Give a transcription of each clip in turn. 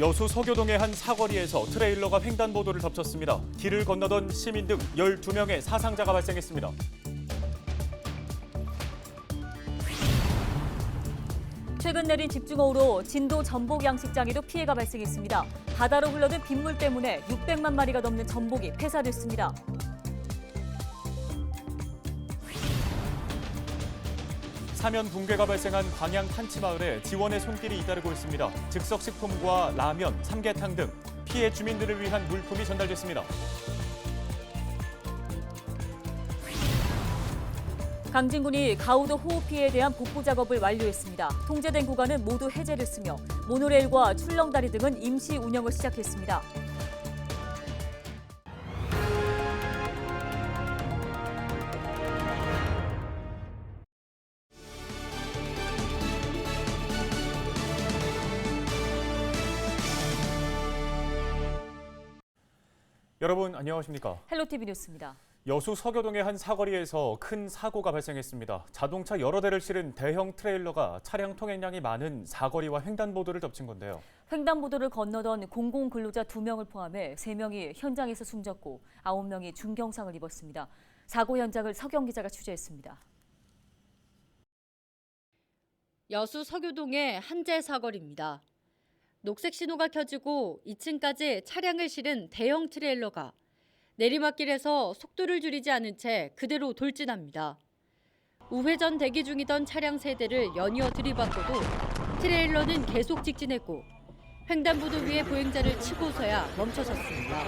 여수 서교동의 한 사거리에서 트레일러가 횡단보도를 덮쳤습니다. 길을 건너던 시민 등 12명의 사상자가 발생했습니다. 최근 내린 집중호우로 진도 전복 양식장에도 피해가 발생했습니다. 바다로 흘러든 빗물 때문에 600만 마리가 넘는 전복이 폐사됐습니다. 사면 붕괴가 발생한 광양 탄치마을에 지원의 손길이 잇따르고 있습니다. 즉석식품과 라면, 삼계탕 등 피해 주민들을 위한 물품이 전달됐습니다. 강진군이 가우도 호우 피해에 대한 복구 작업을 완료했습니다. 통제된 구간은 모두 해제됐으며 모노레일과 출렁다리 등은 임시 운영을 시작했습니다. 여러분 안녕하십니까? 헬로티비 뉴스입니다. 여수 서교동의 한 사거리에서 큰 사고가 발생했습니다. 자동차 여러 대를 실은 대형 트레일러가 차량 통행량이 많은 사거리와 횡단보도를 덮친 건데요. 횡단보도를 건너던 공공근로자 2명을 포함해 3명이 현장에서 숨졌고 9명이 중경상을 입었습니다. 사고 현장을 서경 기자가 취재했습니다. 여수 서교동의 한재 사거리입니다. 녹색 신호가 켜지고 2층까지 차량을 실은 대형 트레일러가 내리막길에서 속도를 줄이지 않은 채 그대로 돌진합니다. 우회전 대기 중이던 차량 3대를 연이어 들이받고도 트레일러는 계속 직진했고 횡단보도 위에 보행자를 치고서야 멈춰섰습니다.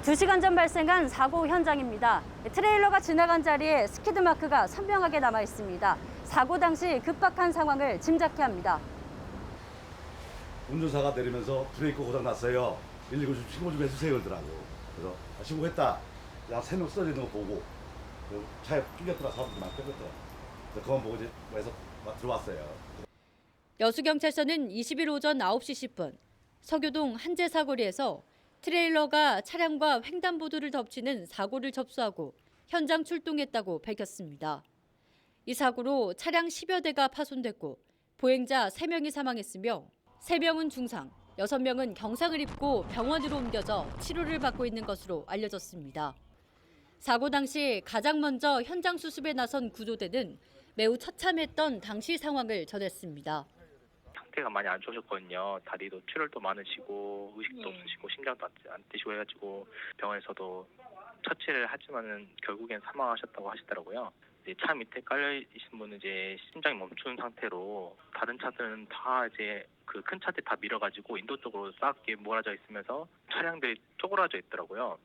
2시간 전 발생한 사고 현장입니다. 트레일러가 지나간 자리에 스키드 마크가 선명하게 남아 있습니다. 사고 당시 급박한 상황을 짐작케 합니다. 운전사가 내리면서 브레이크 고장 났어요. 119 좀 신고 좀 해주세요 그러더라고. 그래서 신고했다. 야 3명 쓰러지는 거 보고 그 차에 뚫렸더라. 사람들이 막 뺏겼더라. 그래서 그만 보고 이제 해서 막 들어왔어요. 여수경찰서는 20일 오전 9시 10분 서교동 한재 사거리에서 트레일러가 차량과 횡단보도를 덮치는 사고를 접수하고 현장 출동했다고 밝혔습니다. 이 사고로 차량 10여 대가 파손됐고 보행자 3명이 사망했으며 3명은 중상, 6명은 경상을 입고 병원으로 옮겨져 치료를 받고 있는 것으로 알려졌습니다. 사고 당시 가장 먼저 현장 수습에 나선 구조대는 매우 처참했던 당시 상황을 전했습니다. 상태가 많이 안 좋으셨거든요. 다리도 출혈도 많으시고 의식도 없으시고 심장도 안 뛰시고 해가지고 병원에서도 처치를 하지만은 결국엔 사망하셨다고 하시더라고요. 차 밑에 깔려 있는 분은 이제 심장이 멈춘 상태로 다른 차들은 다 이제 그 큰 차들 다 밀어가지고 인도 쪽으로 싹 몰아져 있으면서 차량들이 쪼그라져 있더라고요.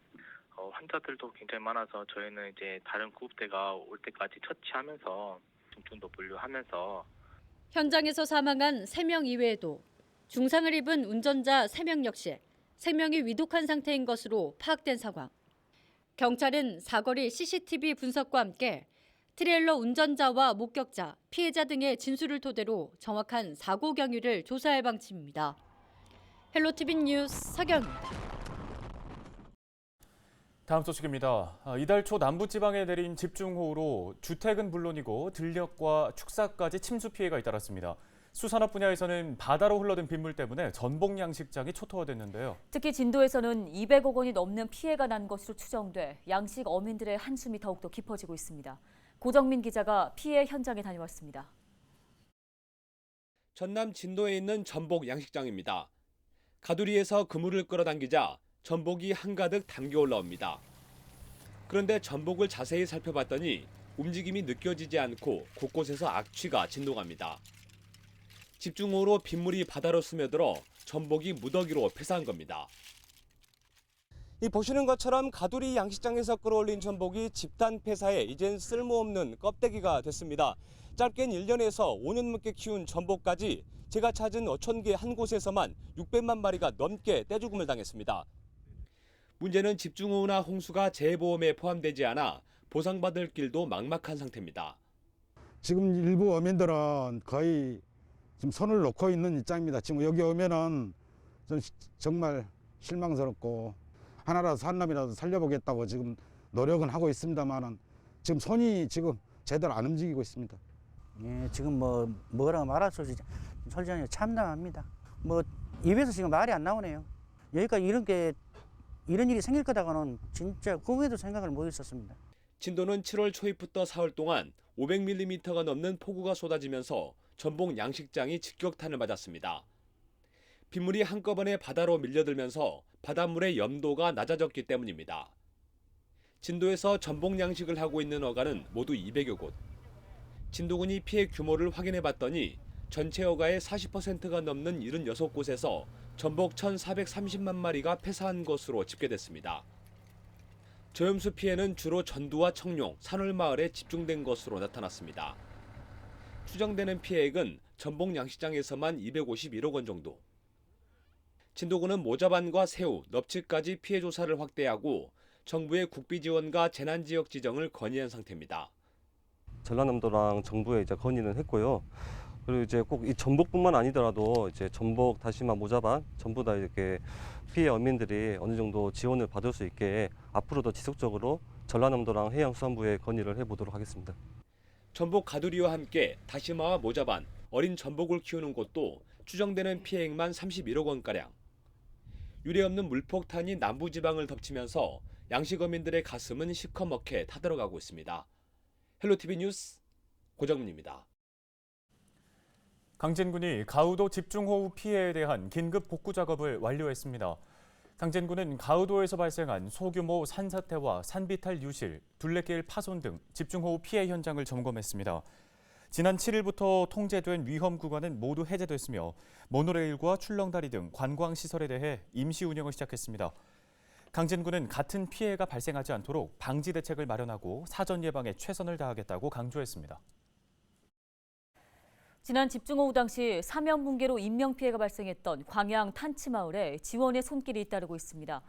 환자들도 굉장히 많아서 저희는 이제 다른 구급대가 올 때까지 처치하면서 중증도 분류하면서 현장에서 사망한 3명 이외에도 중상을 입은 운전자 3명 역시 생명이 위독한 상태인 것으로 파악된 상황. 경찰은 사거리 CCTV 분석과 함께 트레일러 운전자와 목격자, 피해자 등의 진술을 토대로 정확한 사고 경위를 조사할 방침입니다. 헬로티비 뉴스 서경입니다. 다음 소식입니다. 이달 초 남부지방에 내린 집중호우로 주택은 물론이고 들녘과 축사까지 침수 피해가 잇따랐습니다. 수산업 분야에서는 바다로 흘러든 빗물 때문에 전복 양식장이 초토화됐는데요. 특히 진도에서는 200억 원이 넘는 피해가 난 것으로 추정돼 양식 어민들의 한숨이 더욱더 깊어지고 있습니다. 고정민 기자가 피해 현장에 다녀왔습니다. 전남 진도에 있는 전복 양식장입니다. 가두리에서 그물을 끌어당기자 전복이 한가득 담겨 올라옵니다. 그런데 전복을 자세히 살펴봤더니 움직임이 느껴지지 않고 곳곳에서 악취가 진동합니다. 집중호우로 빗물이 바다로 스며들어 전복이 무더기로 폐사한 겁니다. 이 보시는 것처럼 가두리 양식장에서 끌어올린 전복이 집단 폐사에 이젠 쓸모없는 껍데기가 됐습니다. 짧게는 1년에서 5년 넘게 키운 전복까지 제가 찾은 어촌계 한 곳에서만 600만 마리가 넘게 떼죽음을 당했습니다. 문제는 집중호우나 홍수가 재해보험에 포함되지 않아 보상받을 길도 막막한 상태입니다. 지금 일부 어민들은 거의 지금 손을 놓고 있는 입장입니다. 지금 여기 오면은 정말 실망스럽고 하나라도 산 놈이라도 살려보겠다고 지금 노력은 하고 있습니다만은 지금 손이 지금 제대로 안 움직이고 있습니다. 예, 지금 뭐라고 말할 수 없이 솔직히 참담합니다. 뭐 입에서 지금 말이 안 나오네요. 여기까지 이런 일이 생길 거다고는 진짜 꿈에도 생각을 못 했었습니다. 진도는 7월 초입부터 사흘 동안 500mm가 넘는 폭우가 쏟아지면서 전복 양식장이 직격탄을 맞았습니다. 빗물이 한꺼번에 바다로 밀려들면서 바닷물의 염도가 낮아졌기 때문입니다. 진도에서 전복 양식을 하고 있는 어가는 모두 200여 곳. 진도군이 피해 규모를 확인해 봤더니 전체 어가의 40%가 넘는 76곳에서 전복 1,430만 마리가 폐사한 것으로 집계됐습니다. 저염수 피해는 주로 전두와 청룡, 산울마을에 집중된 것으로 나타났습니다. 추정되는 피해액은 전복 양식장에서만 251억 원 정도. 진도군은 모자반과 새우, 넙치까지 피해 조사를 확대하고 정부의 국비 지원과 재난 지역 지정을 건의한 상태입니다. 전라남도랑 정부에 이제 건의는 했고요. 그리고 이제 꼭 이 전복뿐만 아니더라도 이제 전복, 다시마, 모자반 전부 다 이렇게 피해 어민들이 어느 정도 지원을 받을 수 있게 앞으로도 지속적으로 전라남도랑 해양수산부에 건의를 해보도록 하겠습니다. 전복 가두리와 함께 다시마와 모자반, 어린 전복을 키우는 곳도 추정되는 피해액만 31억 원가량. 유례없는 물폭탄이 남부지방을 덮치면서 양식어민들의 가슴은 시커멓게 타들어가고 있습니다. 헬로티비 뉴스 고정민입니다. 강진군이 가우도 집중호우 피해에 대한 긴급 복구 작업을 완료했습니다. 강진군은 가우도에서 발생한 소규모 산사태와 산비탈 유실, 둘레길 파손 등 집중호우 피해 현장을 점검했습니다. 지난 7일부터 통제된 위험 구간은 모두 해제됐으며 모노레일과 출렁다리 등 관광시설에 대해 임시 운영을 시작했습니다. 강진군은 같은 피해가 발생하지 않도록 방지 대책을 마련하고 사전 예방에 최선을 다하겠다고 강조했습니다. 지난 집중호우 당시 사면 붕괴로 인명피해가 발생했던 광양 탄치마을에 지원의 손길이 잇따르고 있습니다.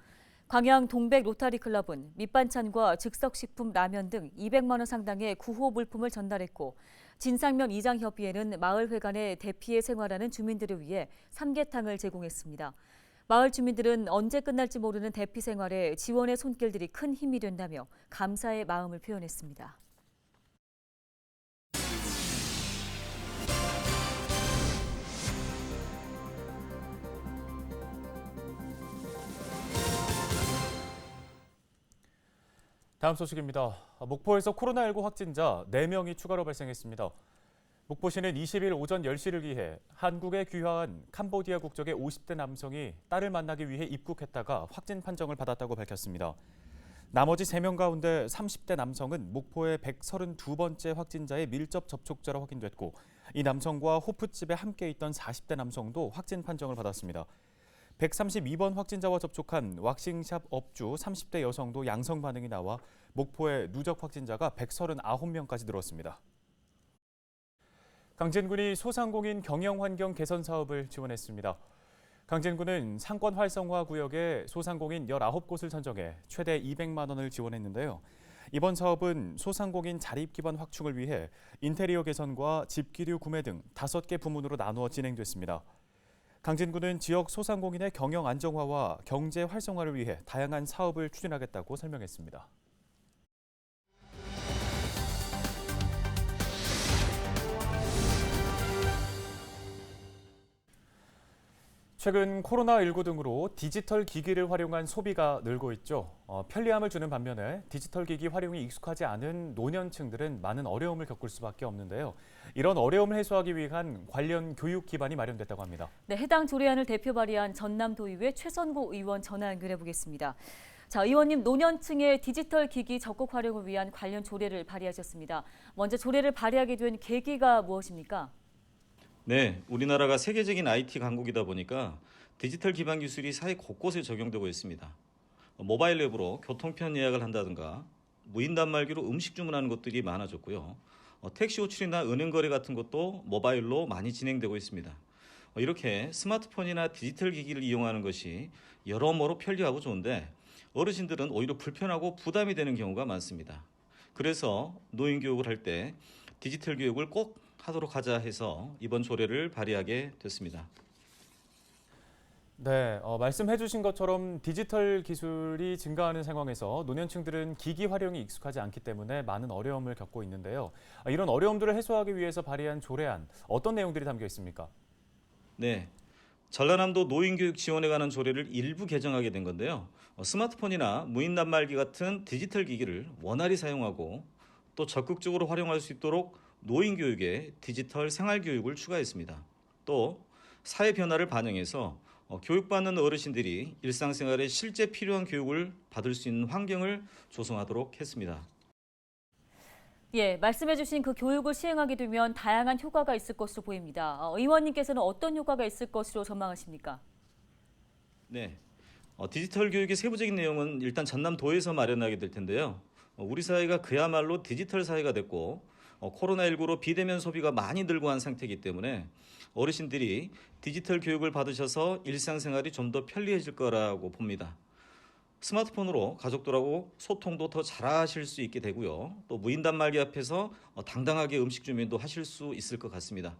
광양 동백 로타리 클럽은 밑반찬과 즉석식품 라면 등 200만 원 상당의 구호 물품을 전달했고 진상면 이장협의회는 마을회관에 대피해 생활하는 주민들을 위해 삼계탕을 제공했습니다. 마을 주민들은 언제 끝날지 모르는 대피 생활에 지원의 손길들이 큰 힘이 된다며 감사의 마음을 표현했습니다. 다음 소식입니다. 목포에서 코로나19 확진자 4명이 추가로 발생했습니다. 목포시는 20일 오전 10시를 기해 한국에 귀화한 캄보디아 국적의 50대 남성이 딸을 만나기 위해 입국했다가 확진 판정을 받았다고 밝혔습니다. 나머지 3명 가운데 30대 남성은 목포의 132번째 확진자의 밀접 접촉자로 확인됐고 이 남성과 호프집에 함께 있던 40대 남성도 확진 판정을 받았습니다. 132번 확진자와 접촉한 왁싱샵 업주 30대 여성도 양성 반응이 나와 목포의 누적 확진자가 139명까지 늘었습니다. 강진군이 소상공인 경영 환경 개선 사업을 지원했습니다. 강진군은 상권 활성화 구역에 소상공인 19곳을 선정해 최대 200만 원을 지원했는데요. 이번 사업은 소상공인 자립 기반 확충을 위해 인테리어 개선과 집기류 구매 등 5개 부문으로 나누어 진행됐습니다. 강진군은 지역 소상공인의 경영 안정화와 경제 활성화를 위해 다양한 사업을 추진하겠다고 설명했습니다. 최근 코로나19 등으로 디지털 기기를 활용한 소비가 늘고 있죠. 편리함을 주는 반면에 디지털 기기 활용이 익숙하지 않은 노년층들은 많은 어려움을 겪을 수밖에 없는데요. 이런 어려움을 해소하기 위한 관련 교육 기반이 마련됐다고 합니다. 네, 해당 조례안을 대표 발의한 전남도의회 최선고 의원 전화 연결해 보겠습니다. 자, 의원님, 노년층의 디지털 기기 적극 활용을 위한 관련 조례를 발의하셨습니다. 먼저 조례를 발의하게 된 계기가 무엇입니까? 네, 우리나라가 세계적인 IT 강국이다 보니까 디지털 기반 기술이 사회 곳곳에 적용되고 있습니다. 모바일 앱으로 교통편 예약을 한다든가 무인 단말기로 음식 주문하는 것들이 많아졌고요. 택시 호출이나 은행 거래 같은 것도 모바일로 많이 진행되고 있습니다. 이렇게 스마트폰이나 디지털 기기를 이용하는 것이 여러모로 편리하고 좋은데 어르신들은 오히려 불편하고 부담이 되는 경우가 많습니다. 그래서 노인 교육을 할 때 디지털 교육을 꼭 하도록 하자 해서 이번 조례를 발의하게 됐습니다. 네, 말씀해 주신 것처럼 디지털 기술이 증가하는 상황에서 노년층들은 기기 활용이 익숙하지 않기 때문에 많은 어려움을 겪고 있는데요. 이런 어려움들을 해소하기 위해서 발의한 조례안, 어떤 내용들이 담겨 있습니까? 네, 전라남도 노인교육 지원에 관한 조례를 일부 개정하게 된 건데요. 스마트폰이나 무인 단말기 같은 디지털 기기를 원활히 사용하고 또 적극적으로 활용할 수 있도록 노인교육에 디지털 생활교육을 추가했습니다. 또 사회 변화를 반영해서 교육받는 어르신들이 일상생활에 실제 필요한 교육을 받을 수 있는 환경을 조성하도록 했습니다. 예, 말씀해주신 그 교육을 시행하게 되면 다양한 효과가 있을 것으로 보입니다. 의원님께서는 어떤 효과가 있을 것으로 전망하십니까? 네, 디지털 교육의 세부적인 내용은 일단 전남도에서 마련하게 될 텐데요. 우리 사회가 그야말로 디지털 사회가 됐고 코로나19로 비대면 소비가 많이 늘고 한 상태이기 때문에 어르신들이 디지털 교육을 받으셔서 일상생활이 좀 더 편리해질 거라고 봅니다. 스마트폰으로 가족들하고 소통도 더 잘하실 수 있게 되고요. 또 무인 단말기 앞에서 당당하게 음식 주문도 하실 수 있을 것 같습니다.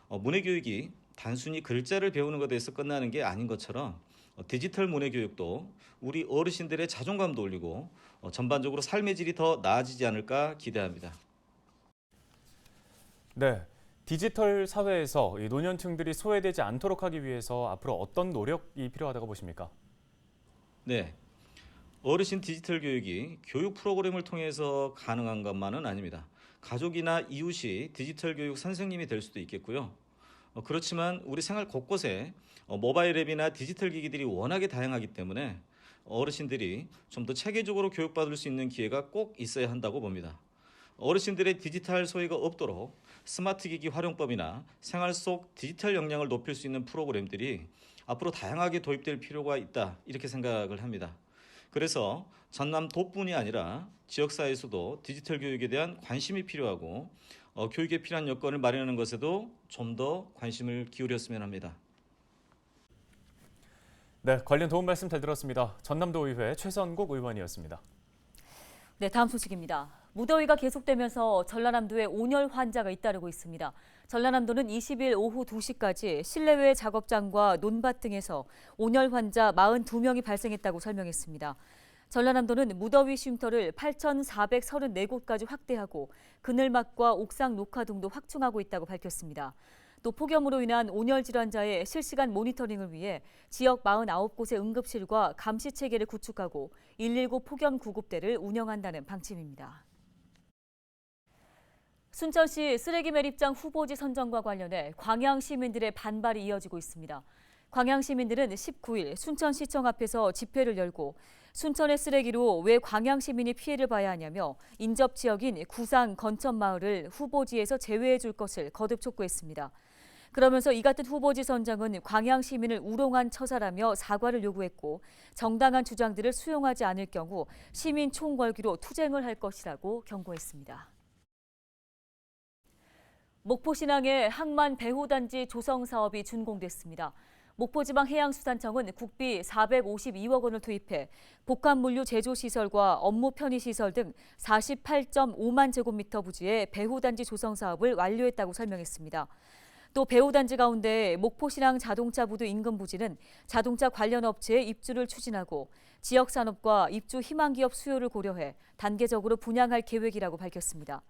문해교육이 단순히 글자를 배우는 것에 대해서 끝나는 게 아닌 것처럼 디지털 문해교육도 우리 어르신들의 자존감도 올리고 전반적으로 삶의 질이 더 나아지지 않을까 기대합니다. 네, 디지털 사회에서 이 노년층들이 소외되지 않도록 하기 위해서 앞으로 어떤 노력이 필요하다고 보십니까? 네, 어르신 디지털 교육이 교육 프로그램을 통해서 가능한 것만은 아닙니다. 가족이나 이웃이 디지털 교육 선생님이 될 수도 있겠고요. 그렇지만 우리 생활 곳곳에 모바일 앱이나 디지털 기기들이 워낙에 다양하기 때문에 어르신들이 좀 더 체계적으로 교육받을 수 있는 기회가 꼭 있어야 한다고 봅니다. 어르신들의 디지털 소외가 없도록 스마트 기기 활용법이나 생활 속 디지털 역량을 높일 수 있는 프로그램들이 앞으로 다양하게 도입될 필요가 있다, 이렇게 생각을 합니다. 그래서 전남도뿐이 아니라 지역사회에서도 디지털 교육에 대한 관심이 필요하고 교육에 필요한 여건을 마련하는 것에도 좀 더 관심을 기울였으면 합니다. 네, 관련 도움 말씀 잘 들었습니다. 전남도의회 최선국 의원이었습니다. 네, 다음 소식입니다. 무더위가 계속되면서 전라남도에 온열 환자가 잇따르고 있습니다. 전라남도는 20일 오후 2시까지 실내외 작업장과 논밭 등에서 온열 환자 42명이 발생했다고 설명했습니다. 전라남도는 무더위 쉼터를 8,434곳까지 확대하고 그늘막과 옥상 녹화 등도 확충하고 있다고 밝혔습니다. 또 폭염으로 인한 온열 질환자의 실시간 모니터링을 위해 지역 49곳의 응급실과 감시 체계를 구축하고 119 폭염 구급대를 운영한다는 방침입니다. 순천시 쓰레기 매립장 후보지 선정과 관련해 광양 시민들의 반발이 이어지고 있습니다. 광양 시민들은 19일 순천시청 앞에서 집회를 열고 순천의 쓰레기로 왜 광양 시민이 피해를 봐야 하냐며 인접 지역인 구상 건천마을을 후보지에서 제외해 줄 것을 거듭 촉구했습니다. 그러면서 이 같은 후보지 선정은 광양 시민을 우롱한 처사라며 사과를 요구했고 정당한 주장들을 수용하지 않을 경우 시민 총궐기로 투쟁을 할 것이라고 경고했습니다. 목포신항의 항만 배후단지 조성 사업이 준공됐습니다. 목포지방해양수산청은 국비 452억 원을 투입해 복합물류 제조시설과 업무 편의시설 등 48.5만 제곱미터 부지의 배후단지 조성 사업을 완료했다고 설명했습니다. 또 배후단지 가운데 목포신항 자동차 부두 인근 부지는 자동차 관련 업체의 입주를 추진하고 지역산업과 입주 희망기업 수요를 고려해 단계적으로 분양할 계획이라고 밝혔습니다.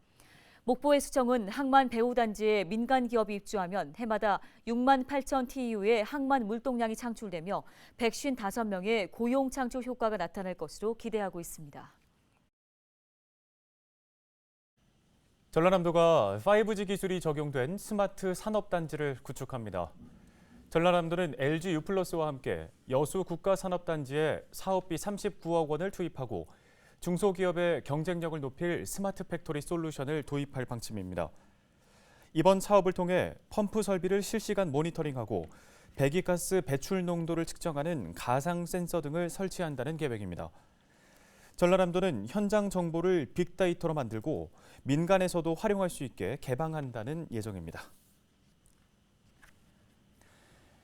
목포해수청은 항만 배후단지에 민간기업이 입주하면 해마다 6만 8천 TEU의 항만 물동량이 창출되며 155명의 고용 창출 효과가 나타날 것으로 기대하고 있습니다. 전라남도가 5G 기술이 적용된 스마트 산업단지를 구축합니다. 전라남도는 LG U+와 함께 여수 국가산업단지에 사업비 39억 원을 투입하고 중소기업의 경쟁력을 높일 스마트 팩토리 솔루션을 도입할 방침입니다. 이번 사업을 통해 펌프 설비를 실시간 모니터링하고 배기가스 배출 농도를 측정하는 가상 센서 등을 설치한다는 계획입니다. 전라남도는 현장 정보를 빅데이터로 만들고 민간에서도 활용할 수 있게 개방한다는 예정입니다.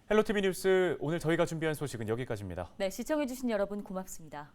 헬로티비 뉴스 오늘 저희가 준비한 소식은 여기까지입니다. 네, 시청해주신 여러분 고맙습니다.